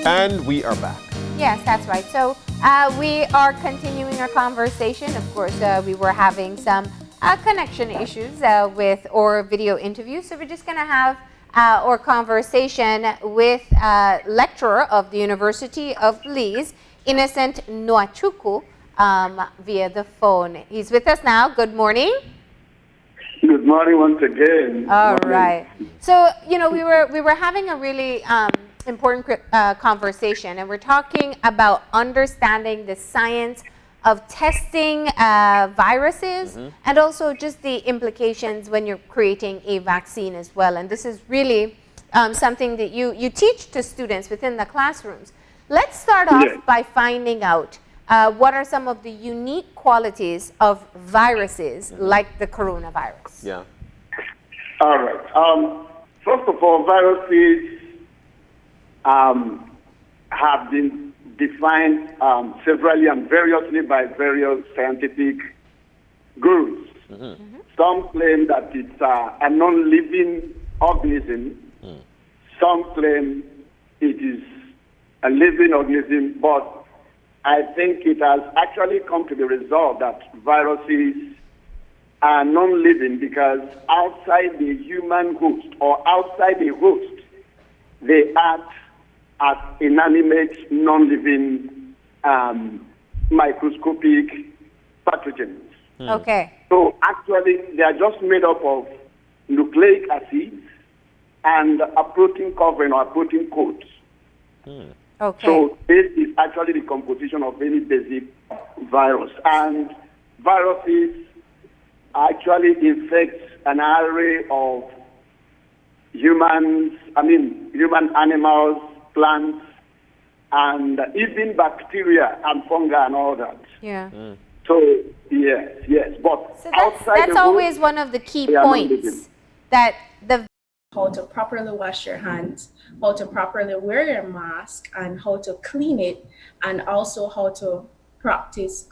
And we are back. Yes, that's right. So we are continuing our conversation. Of course, we were having some connection issues with our video interview. So we're just going to have our conversation with lecturer of the University of Belize, Innocent Nwachukwu, via the phone. He's with us now. Good morning. Good morning once again. All right. So, you know, we were having a really important conversation, and we're talking about understanding the science of testing viruses, and also just the implications when you're creating a vaccine as well. And this is really something that you teach to students within the classrooms. Let's start off by finding out what are some of the unique qualities of viruses like the coronavirus? Yeah. All right. First of all, viruses have been defined severally and variously by various scientific gurus. Some claim that it's a non-living organism. Some claim it is a living organism, but I think it has actually come to the result that viruses are non-living because outside the human host or outside the host, they act as inanimate, non-living, microscopic pathogens. Okay. So actually, they are just made up of nucleic acids and a protein covering or a protein coat. Okay. So this is actually the composition of any basic virus. And viruses actually infect an array of human animals, plants, and even bacteria and fungi and all that. Yeah. So, yes. But So outside that's the always host, one of the key they are points, non-living. that the how to properly wash your hands, how to properly wear your mask, and how to clean it, and also how to practice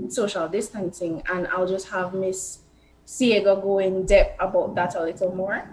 social distancing. And I'll just have Miss Ciego go in depth about that a little more.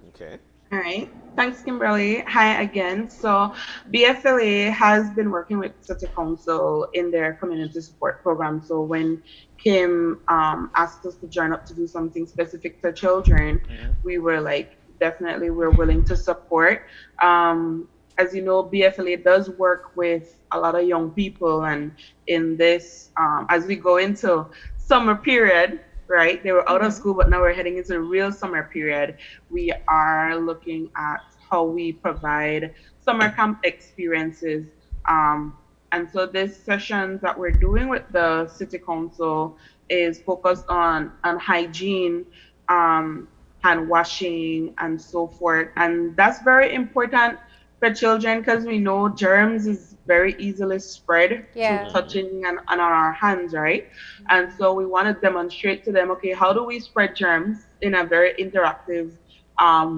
Okay. All right. Thanks, Kimberly. Hi again. So BFLA has been working with City Council in their community support program. So when Kim asked us to join up to do something specific to children, we were like, definitely we're willing to support. As you know, BFLA does work with a lot of young people, and in this, as we go into summer period, right? They were out of school, but now we're heading into the real summer period. We are looking at how we provide summer camp experiences. And so these sessions that we're doing with the City Council is focused on hygiene, hand washing, and so forth. And that's very important for children because we know germs is very easily spread through touching and on our hands, right? And so we want to demonstrate to them, okay, how do we spread germs in a very interactive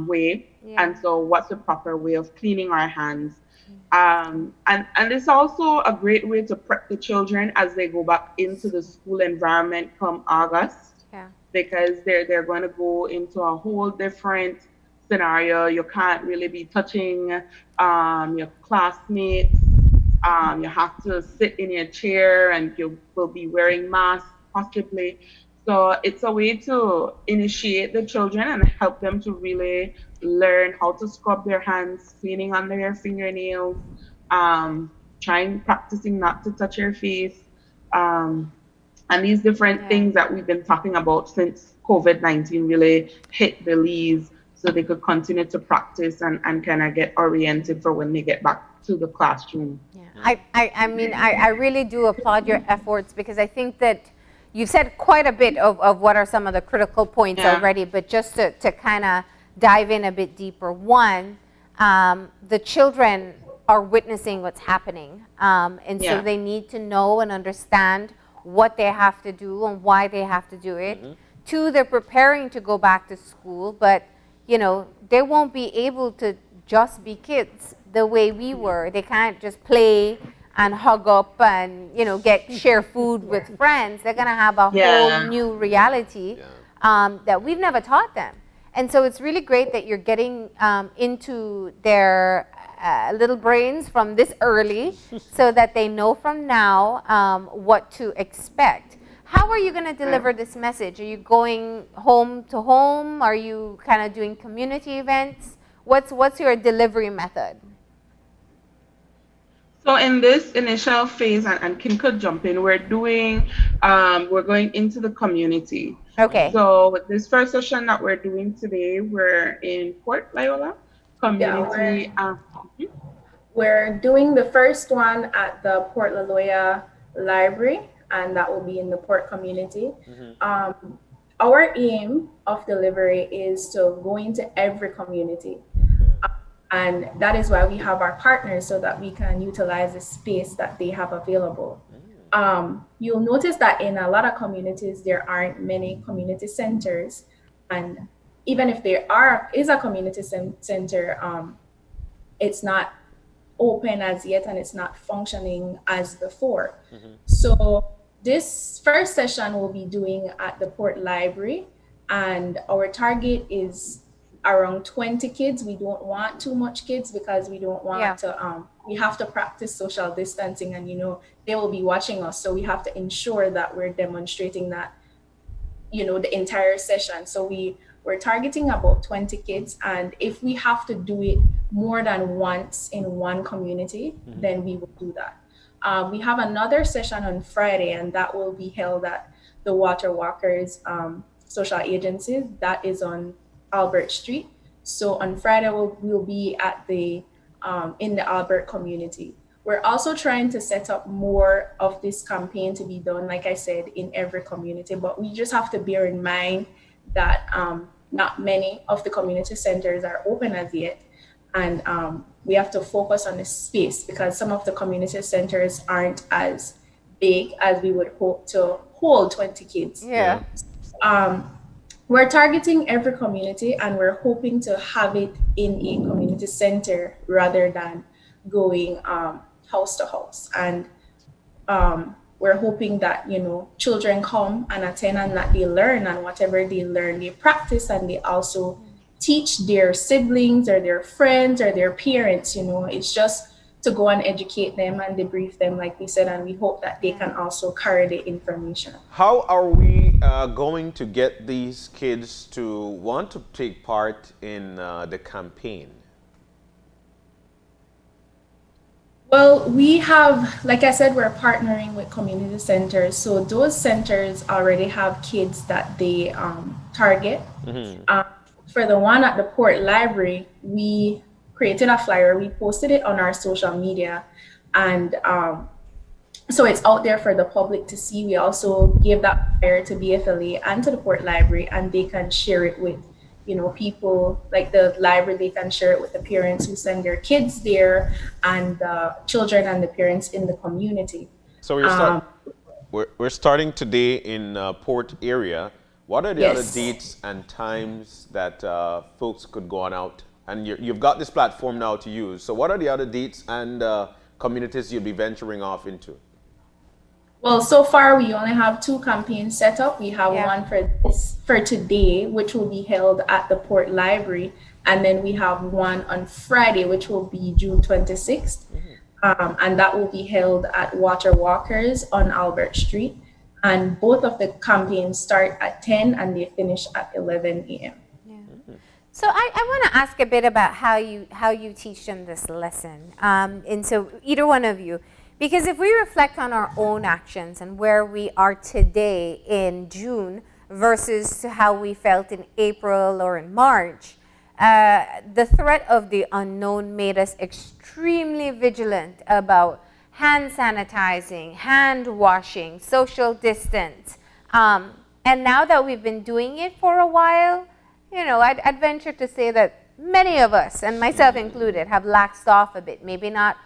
way? And so what's the proper way of cleaning our hands? And it's also a great way to prep the children as they go back into the school environment come August, because they're going to go into a whole different scenario. You can't really be touching your classmates. You have to sit in your chair, and you will be wearing masks possibly. So it's a way to initiate the children and help them to really learn how to scrub their hands, cleaning under their fingernails, practicing not to touch your face, and these different things that we've been talking about since COVID-19 really hit Belize, so they could continue to practice and kind of get oriented for when they get back to the classroom. I mean, I really do applaud your efforts, because I think that you've said quite a bit of what are some of the critical points already, but just to kind of dive in a bit deeper. One, the children are witnessing what's happening, and so they need to know and understand what they have to do and why they have to do it. Two, they're preparing to go back to school, but you know, they won't be able to just be kids the way we were. They can't just play and hug up and, you know, share food with friends. They're going to have a whole new reality that we've never taught them. And so it's really great that you're getting into their little brains from this early so that they know from now what to expect. How are you going to deliver this message? Are you going home to home? Are you kind of doing community events? What's your delivery method? So in this initial phase, and Kim could jump in, we're going into the community. Okay. So this first session that we're doing today, we're in Port Loyola community. We're doing the first one at the Port Loyola Library, and that will be in the Port community. Our aim of delivery is to go into every community. And that is why we have our partners, so that we can utilize the space that they have available. You'll notice that in a lot of communities, there aren't many community centers. And even if there is a community center, it's not open as yet, and it's not functioning as before. So this first session we'll be doing at the Port Library, and our target is around 20 kids. We don't want too much kids because we don't want to, we have to practice social distancing, and they will be watching us. So we have to ensure that we're demonstrating that, the entire session. So we're targeting about 20 kids. And if we have to do it more than once in one community, then we will do that. We have another session on Friday, and that will be held at the Water Walkers Social Agency. That is on Albert Street. So on Friday we'll be at the in the Albert community. We're also trying to set up more of this campaign to be done, like I said, in every community, but we just have to bear in mind that not many of the community centers are open as yet, and we have to focus on the space because some of the community centers aren't as big as we would hope to hold 20 kids. We're targeting every community, and we're hoping to have it in a community center rather than going house to house. And we're hoping that, children come and attend, and that they learn, and whatever they learn, they practice, and they also teach their siblings or their friends or their parents. It's just to go and educate them and debrief them, like we said, and we hope that they can also carry the information. How are we going to get these kids to want to take part in the campaign? Well, we have, like I said, we're partnering with community centers. So those centers already have kids that they target. For the one at the Port Library, we created a flyer, we posted it on our social media, and so it's out there for the public to see. We also gave that flyer to BFLA and to the Port Library, and they can share it with people like the library. They can share it with the parents who send their kids there, and the children and the parents in the community. So we're starting today in Port area. What are the other dates and times that folks could go on out? And you've got this platform now to use. So what are the other dates and communities you'll be venturing off into? Well, so far we only have 2 campaigns set up. We have one for today, which will be held at the Port Library. And then we have one on Friday, which will be June 26th. And that will be held at Water Walkers on Albert Street. And both of the campaigns start at 10 and they finish at 11 a.m. So I want to ask a bit about how you teach them this lesson. And so either one of you, because if we reflect on our own actions and where we are today in June versus how we felt in April or in March, the threat of the unknown made us extremely vigilant about hand sanitizing, hand washing, social distance. And now that we've been doing it for a while, I'd venture to say that many of us, and myself included, have laxed off a bit. Maybe not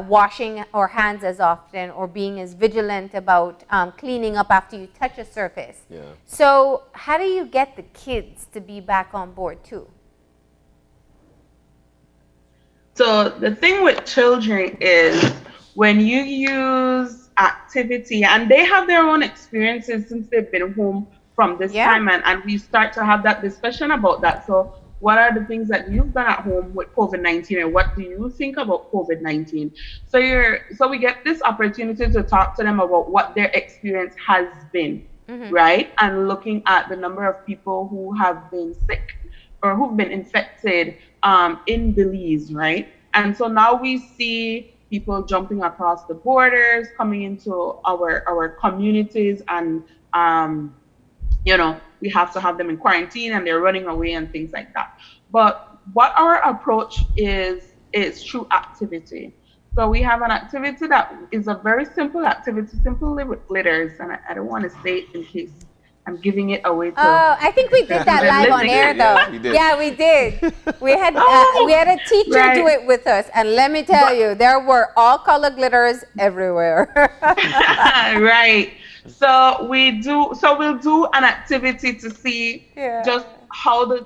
washing our hands as often or being as vigilant about cleaning up after you touch a surface. So how do you get the kids to be back on board too? So the thing with children is when you use activity, and they have their own experiences since they've been home from this time, and we start to have that discussion about that. So what are the things that you've done at home with COVID-19, and what do you think about COVID-19? So we get this opportunity to talk to them about what their experience has been, right? And looking at the number of people who have been sick or who've been infected in Belize, right? And so now we see people jumping across the borders, coming into our communities, and we have to have them in quarantine, and they're running away and things like that. But what our approach is through activity. So we have an activity that is a very simple activity, simply with glitters, and I don't want to say it in case I'm giving it away to. Oh, I think we did that live on air, though. Yeah, we did. We had a teacher do it with us, and let me tell you, there were all color glitters everywhere. Right. So we'll do an activity to see just how the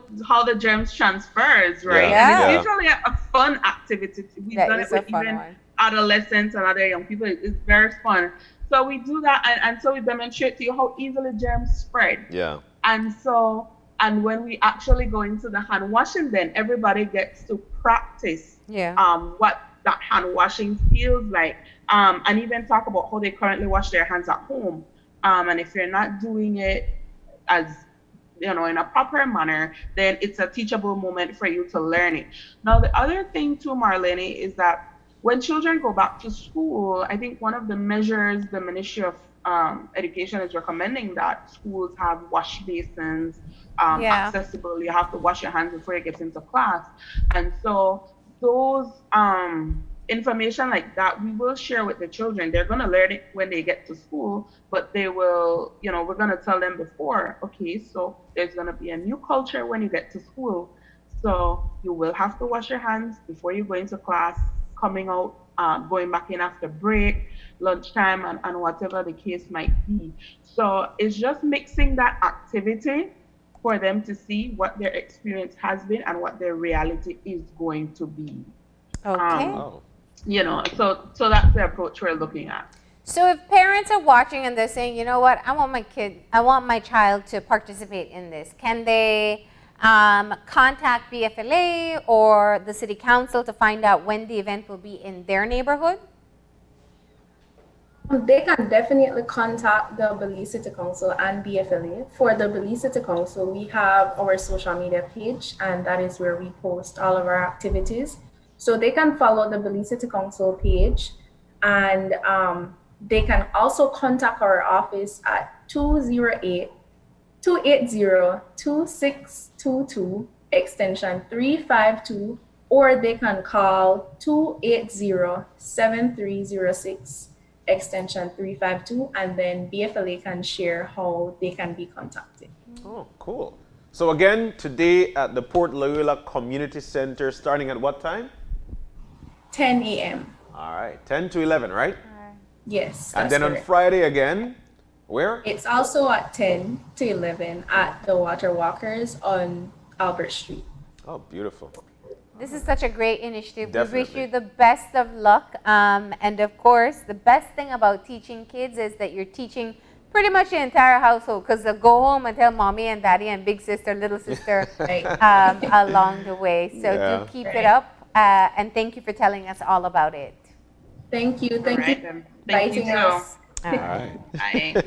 germs transfers, right? Yeah. And it's usually a fun activity. We've done it with even adolescents and other young people. It's very fun. So we do that, and so we demonstrate to you how easily germs spread. Yeah. And when we actually go into the hand washing, then everybody gets to practice what that hand washing feels like, and even talk about how they currently wash their hands at home. And if you're not doing it as in a proper manner, then it's a teachable moment for you to learn it. Now, the other thing too, Marlene, is that when children go back to school, I think one of the measures the Ministry of Education is recommending that schools have wash basins accessible. You have to wash your hands before you get into class. And so those information like that, we will share with the children. They're going to learn it when they get to school, but they will, we're going to tell them before, okay, so there's going to be a new culture when you get to school. So you will have to wash your hands before you go into class, coming out, going back in after break, lunchtime, and whatever the case might be. So it's just mixing that activity for them to see what their experience has been and what their reality is going to be. Okay. So that's the approach we're looking at. So if parents are watching and they're saying, you know what, I want my child to participate in this, can they contact BFLA or the city council to find out when the event will be in their neighborhood? They can definitely contact the Belize City Council and BFLA. For the Belize City Council, we have our social media page, and that is where we post all of our activities. So they can follow the Belize City Council page, and they can also contact our office at 208-280-2622, extension 352, or they can call 280-7306, extension 352, and then BFLA can share how they can be contacted. Oh, cool. So again, today at the Port Loyola Community Center, starting at what time? 10 a.m. All right, 10 to 11, right? Yes. And then correct. on Friday again, where? It's also at 10 to 11 at the Water Walkers on Albert Street. Oh, beautiful. This is such a great initiative. Definitely. We wish you the best of luck. And of course, the best thing about teaching kids is that you're teaching pretty much the entire household, because they'll go home and tell mommy and daddy and big sister, little sister along the way. So do keep it up. And thank you for telling us all about it. Thank you. Thank you for inviting us. All right. Bye.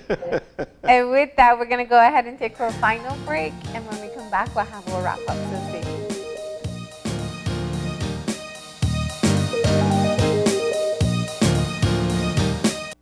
And with that, we're going to go ahead and take our final break. And when we come back, we'll have a wrap up. So stay tuned.